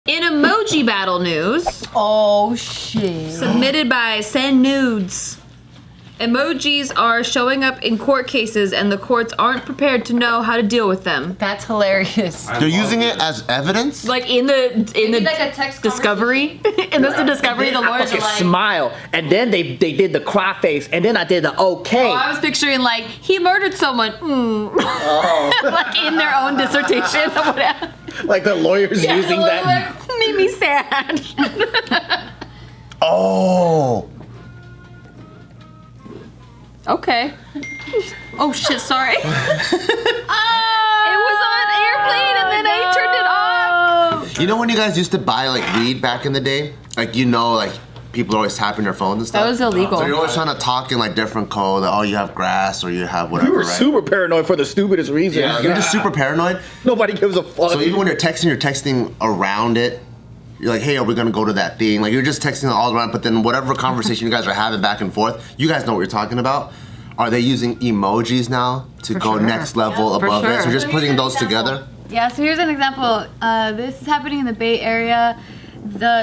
In emoji battle news. Oh shit. Submitted by Send Nudes. Emojis are showing up in court cases and the courts aren't prepared to know how to deal with them. That's hilarious. They're using it as evidence? Like in the like a text discovery. In this discovery, the lawyers are like smile, and then they did the cry face, and then I did the okay. Oh, I was picturing like he murdered someone. Like in their own dissertation or whatever. Like the lawyers using that. Made me sad. Oh. Okay. Oh shit, sorry. It was on airplane and then I turned it off. You know when you guys used to buy like weed back in the day? Like like people are always tapping their phones and stuff? That was illegal. So you're always trying to talk in like different code. Like, oh, you have grass or you have whatever, We were right? super paranoid for the stupidest reason. Yeah, you're just super paranoid. Nobody gives a fuck. So even when you're texting around it. You're like, hey, are we gonna go to that thing? Like you're just texting all around, but then whatever conversation you guys are having back and forth, you guys know what you're talking about. Are they using emojis now to go next level above it? So just putting those together? Yeah, so here's an example. This is happening in the Bay Area.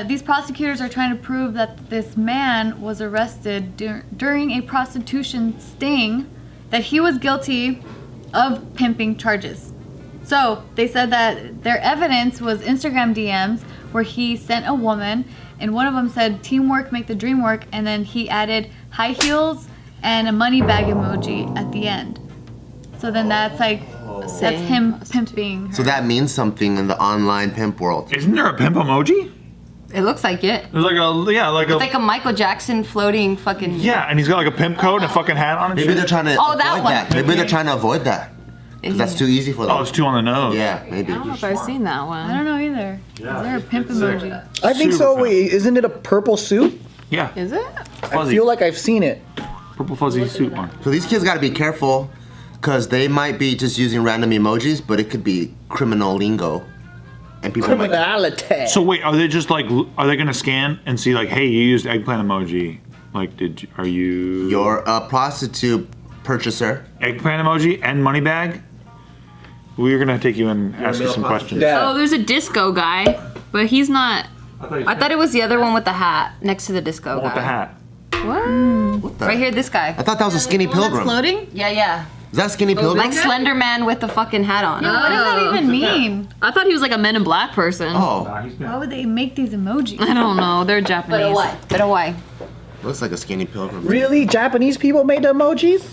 These prosecutors are trying to prove that this man was arrested during a prostitution sting, that he was guilty of pimping charges. So they said that their evidence was Instagram DMs where he sent a woman, and one of them said, teamwork make the dream work, and then he added high heels and a money bag emoji at the end. So then that's like, that's him pimping her. So that means something in the online pimp world. Isn't there a pimp emoji? It looks like it. There's like It's like a Michael Jackson floating fucking. Yeah, and he's got like a pimp coat and a fucking hat on and Maybe shit. they're trying to avoid that one. that. Maybe they're trying to avoid that. 'Cause that's too easy for them. Oh, it's too on the nose. Yeah, maybe. I don't know if I've seen that I one. don't know either. Is there a pimp emoji? I think Super so. fun. Wait, isn't it a purple suit? Yeah. Is it? I Fuzzy. feel like I've seen it. Purple fuzzy suit one. So these kids gotta be careful, because they might be just using random emojis, but it could be criminal lingo. And people might... Criminality. So wait, are they just like, are they gonna scan and see like, hey, you used eggplant emoji? Like, are you... You're a prostitute purchaser. Eggplant emoji and money bag? We're gonna take you and ask you some questions. Yeah. Oh, there's a disco guy, but he's not. I thought it was the other one with the hat next to the disco guy. With the hat. What? What the? Right here, this guy. I thought that was a skinny pilgrim. Floating? Yeah. Is that skinny pilgrim? Like Slender Man with the fucking hat on. What does that even mean? I thought he was like a Men in Black person. Oh, Why would they make these emojis? I don't know. They're Japanese. But why? looks like a skinny pilgrim. Really? Japanese people made the emojis?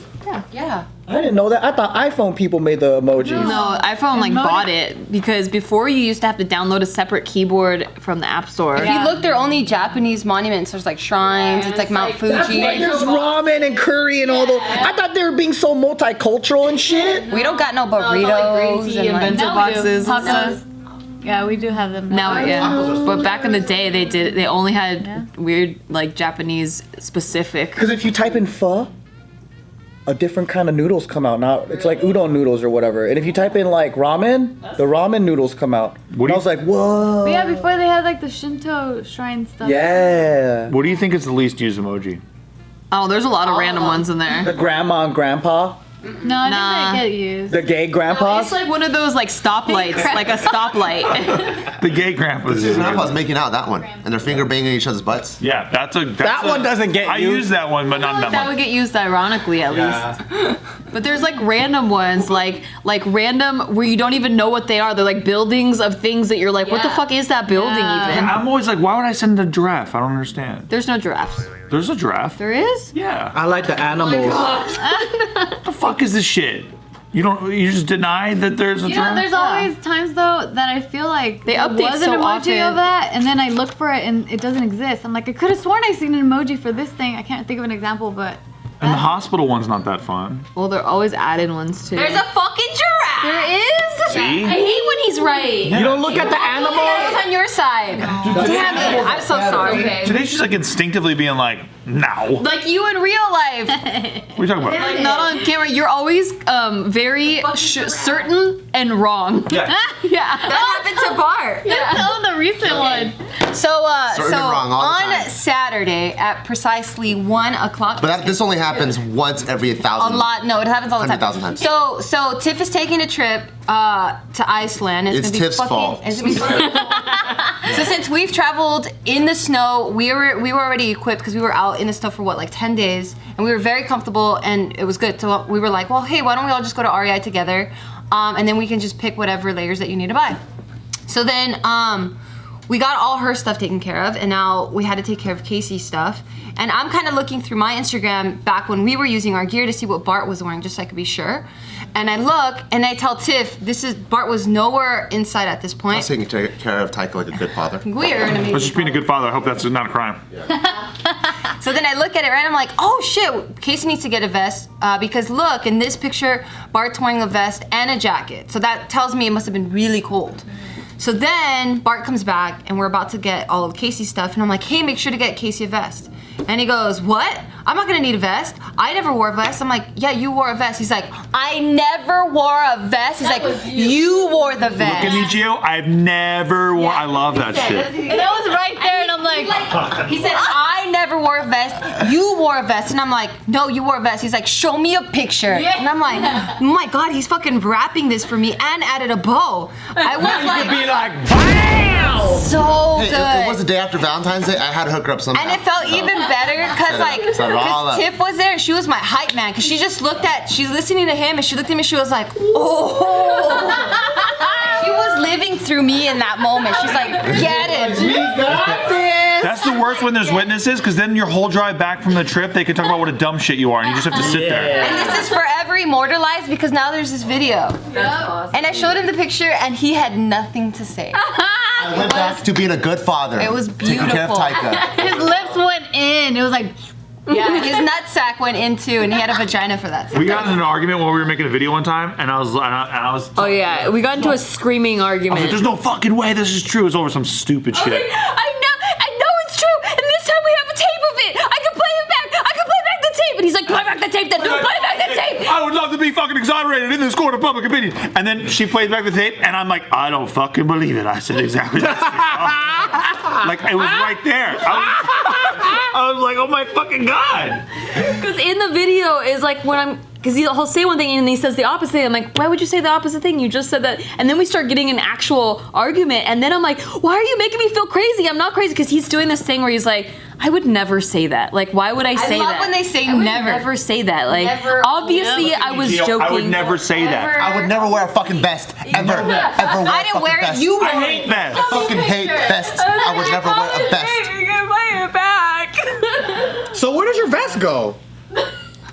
Yeah. I didn't know that. I thought iPhone people made the emojis. No, iPhone like bought it because before you used to have to download a separate keyboard from the App Store. If you look, they're only Japanese monuments. There's like shrines. It's like Mount Fuji. There's ramen and curry and all those. I thought they were being so multicultural and shit. We don't got no burritos green tea and like, bento boxes and stuff. Yeah, we do have them Now, yeah. But back in the day, they only had weird like Japanese specific. Because if you type in pho, a different kind of noodles come out. Now it's like udon noodles or whatever. And if you type in like ramen, the ramen noodles come out. And I was like, whoa. But yeah, before they had like the Shinto shrine stuff. Yeah. What do you think is the least used emoji? Oh, there's a lot of random ones in The there. grandma and grandpa, No, I Nah. think they get used. the gay grandpas. It's like one of those like stoplights, like a stoplight. The gay grandpas. His grandpa's making out that one, and they're finger banging each other's butts. Yeah, that's That one doesn't get I used. use that one, but not that That one. would get used ironically at least. But there's like random ones, like random where you don't even know what they are. They're like buildings of things that you're like, what the fuck is that building even? I'm always like, why would I send a giraffe? I don't understand. There's no giraffes. There's a giraffe. There is? Yeah. I like the animals. What the fuck is this shit? You just deny that there's a You know, giraffe? there's always times though that I feel like They there update was so an emoji often. of that, and then I look for it and it doesn't exist. I'm like, I could have sworn I seen an emoji for this thing. I can't think of an example, but And the hospital one's not that fun. Well, they're always added ones too. There's a fucking giraffe. There is? See? I hate when he's right. You don't look at the I animals. was on your side. Damn it. I'm so sorry. Okay. Today she's like instinctively being like, no. Like you in real life. What are you talking about? Like not on camera. You're always very certain and wrong. Yeah. Yeah. That happened to Bart. oh, the recent one. Certain and wrong all the on time. Saturday at precisely 1 o'clock. But this only happens once every 1,000. A lot. No, it happens all the time. 100,000 times. So Tiff is taking a trip to Iceland. It's gonna be Tiff's fault. It's gonna be so since we've traveled in the snow, we were already equipped because we were out in the snow for what, like 10 days, and we were very comfortable and it was good. So we were like, well, hey, why don't we all just go to REI together, and then we can just pick whatever layers that you need to buy. So then we got all her stuff taken care of, and now we had to take care of Casey's stuff. And I'm kind of looking through my Instagram back when we were using our gear to see what Bart was wearing, just so I could be sure. And I look, and I tell Tiff, Bart was nowhere inside at this I point. was taking care of Taika like a good father. Weird. I was just being a good father. I hope that's not a crime. So then I look at it, right? I'm like, oh shit, Casey needs to get a vest because look, in this picture, Bart's wearing a vest and a jacket. So that tells me it must have been really cold. So then Bart comes back and we're about to get all of Casey's stuff, and I'm like, hey, make sure to get Casey a vest. And he goes, what? I'm not gonna need a vest. I never wore a vest. I'm like, yeah, you wore a vest. He's like, I never wore a vest. He's like, you wore the vest. Look at me, Gio. I've never worn. I love that shit. And I was right there, and I'm like, He said, I never wore a vest. You wore a vest. And I'm like, no, you wore a vest. He's like, show me a picture. And I'm like, oh my God, he's fucking wrapping this for me and added a bow. I was like, Be like, bam! so Hey, good. it was the day after Valentine's Day. I had to hook her up somehow. And it felt even better because Set it all up. Tiff was there and she was my hype man because she just she's listening to him and she looked at me, she was like, oh. She was living through me in that moment. She's like, get it. We got this. That's the worst when there's witnesses, because then your whole drive back from the trip, they can talk about what a dumb shit you are, and you just have to sit there. And this is forever immortalized because now there's this video. That's awesome. And I showed him the picture and he had nothing to say. I went back to being a good father. It was Taking care of beautiful. Taika. His lips went in. It was like, Yeah, his nutsack went in too, and he had a vagina for that. We got in an argument while we were making a video one time, and I was Oh yeah, we got into a screaming argument. like, there's no fucking way this is true. It's over some stupid shit. I know it's true, and this time we have a tape of it. I can play it back. I can play back the tape. And he's like, play back the tape then. Play back the tape. I would love to be fucking exonerated in this court of public opinion. And then she plays back the tape, and I'm like, I don't fucking believe it. I said exactly that. Like, it was right there. I was like, oh my fucking God. Because in the video is like because he'll say one thing and then he says the opposite thing. I'm like, why would you say the opposite thing? You just said that. And then we start getting an actual argument. And then I'm like, why are you making me feel crazy? I'm not crazy. Because he's doing this thing where he's like, I would never say that. Like, why would I say that? I love when they say I would never. never say that. Like, Never. obviously I was joking. I would never say that. I would never wear a fucking vest. Ever. Ever wear I a didn't fucking wear it. vest. You I wore hate it. that. I fucking hate vests. I would never wear a vest. You can play it back. So where does your vest go?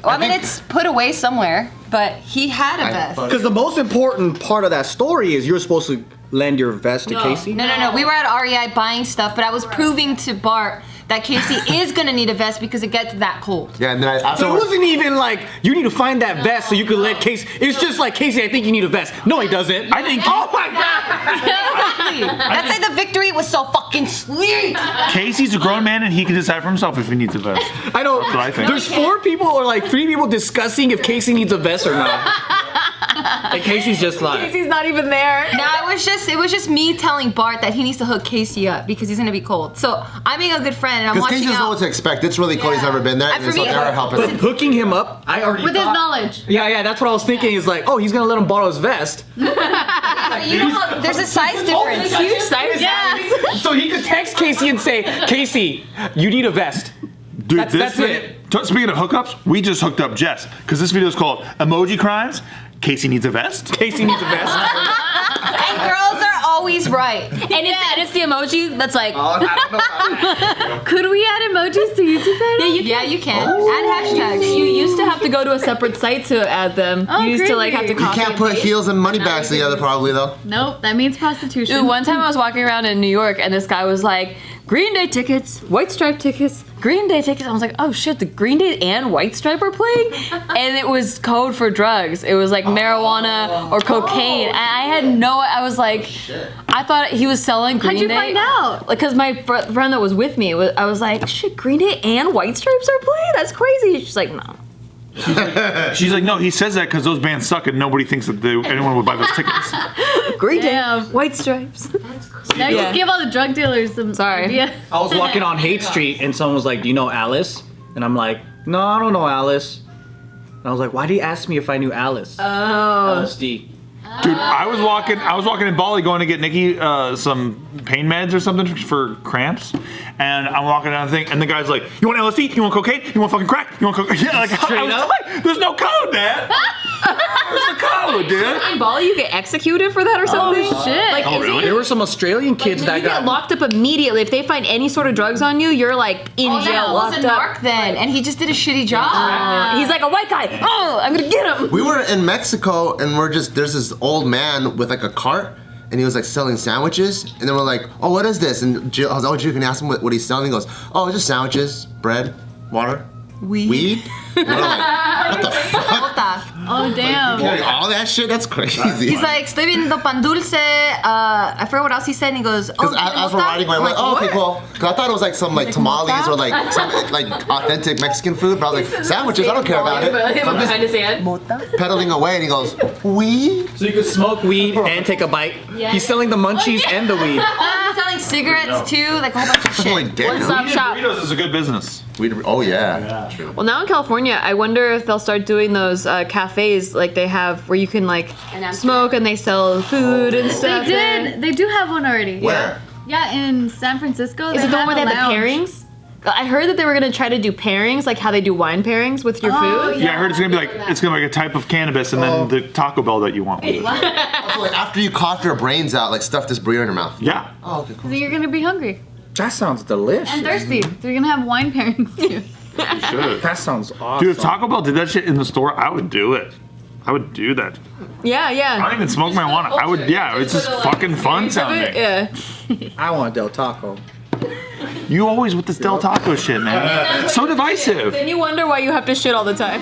Well, I mean, it's put away somewhere, but he had a vest. Because the most important part of that story is you're supposed to lend your vest to Casey. No. We were at REI buying stuff, but I was proving to Bart that Casey is gonna need a vest because it gets that cold. Yeah, and then I So it afterwards. wasn't even like you need to find that vest so you can let Casey. It's just like Casey, I think you need a vest. No, he doesn't. I think Oh my God! That's like the victory was so fucking sweet. Casey's a grown man and he can decide for himself if he needs a vest. I know. That's what I think. There's 4 people or like 3 people discussing if Casey needs a vest or not. And Casey's just like. He's not even there. No, it was just me telling Bart that he needs to hook Casey up because he's gonna be cold. So I'm being a good friend and I'm Because watching Casey doesn't know out. what to expect. It's really cold. He's never been there. And And for so me- they're helping But him. hooking him up, I already with his thought. knowledge. Yeah, that's what I was thinking. Is like, oh, he's gonna let him borrow his vest. You know how there's a size difference. Huge size. Yeah. So he could text Casey and say, Casey, you need a vest. Dude, That's Speaking of hookups, we just hooked up Jess because this video is called Emoji Crimes. Casey needs a vest. Casey needs a vest. And girls are always right. And it's the emoji that's like, Could we add emojis to YouTube then? Yeah, you can. Add hashtags. you used to have to go to a separate site to add them. Oh, you used to like have to creepy. You copy. can't put heels and money bags together, probably though. Nope, that means prostitution. Dude, one time I was walking around in New York and this guy was like, Green Day tickets, White Stripe tickets, Green Day tickets. I was like, oh shit, the Green Day and White Stripe are playing? And it was code for drugs. It was like marijuana or cocaine. And I had I was like, I thought he was selling Green How'd you Day. find out? Like, cause my friend that was with me, I was like, shit, Green Day and White Stripes are playing? That's crazy. She's like, no. She's like, no, he says that because those bands suck and nobody thinks that anyone would buy those tickets. Green Day, Damn. White Stripes. Now you Yeah. just give all the drug dealers some Sorry. idea. I was walking on Haight Street and someone was like, "Do you know Alice?" And I'm like, "No, I don't know Alice." And I was like, "Why did he ask me if I knew Alice?" Oh. LSD. Dude, I was walking in Bali going to get Nikki some pain meds or something for cramps, and I'm walking down the thing, and the guy's like, "You want LSD? You want cocaine? You want fucking crack? You want cocaine?" Yeah, like, I was up? like, there's no code, man. Where's the code, dude? In Bali, you get executed for that or something? shit. Like, Oh, is it- really? There were some Australian kids you that get got locked up immediately. If they find any sort of drugs on you, you're like in Oh, jail, yeah, locked was a up. narc then, and he just did a shitty job. He's like a white guy. Oh, I'm gonna get him. We were in Mexico and there's this old man with like a cart and he was like selling sandwiches and then we're like, "Oh, what is this?" And Jill, I was like, "Oh, Jill, can you ask him what he's selling?" He goes, "Oh, it's just sandwiches, bread, water, weed." And we're like, what the fuck? Puta. Oh damn. Carry all that shit? That's crazy. He's like, estoy viendo pan dulce. I forgot what else he said, and he goes, Because oh, as we're riding away, we're like, "Oh, okay, what? cool." Because I thought it was like some like tamales or like some like authentic Mexican food, but I was like, "Sandwiches, I don't care about it." So I'm just his hand. pedaling away and he goes, "Weed?" so you could smoke weed and take a bite. He's selling the munchies and the weed. Oh, he's selling cigarettes too, like a whole bunch of shit. Like, damn. Stop shop. Burritos is a good business. Weed, oh yeah. True. Well, now in California, I wonder if they'll start doing those cafes like they have where you can like smoke and they sell food and They stuff. did. They do have one already. Where? Yeah, in San Francisco. Is it the one where they have the pairings? I heard that they were gonna try to do pairings, like how they do wine pairings with your food. Yeah, I heard it's gonna be like a type of cannabis and then the Taco Bell that you want with it. Also, like after you cough your brains out, like stuff this burrito in your mouth. Yeah. Oh, okay, cool. So you're gonna be hungry That sounds delicious. and thirsty. So you're gonna have wine pairings too. Should. That sounds awesome. Dude, if Taco Bell did that shit in the store, I would do it. I would do that. Yeah, I yeah. don't even smoke marijuana. I would, yeah, it's just fucking fun sounding. Yeah. I want Del Taco. You always with this Del Taco shit, man. So divisive. Then you wonder why you have to shit all the time.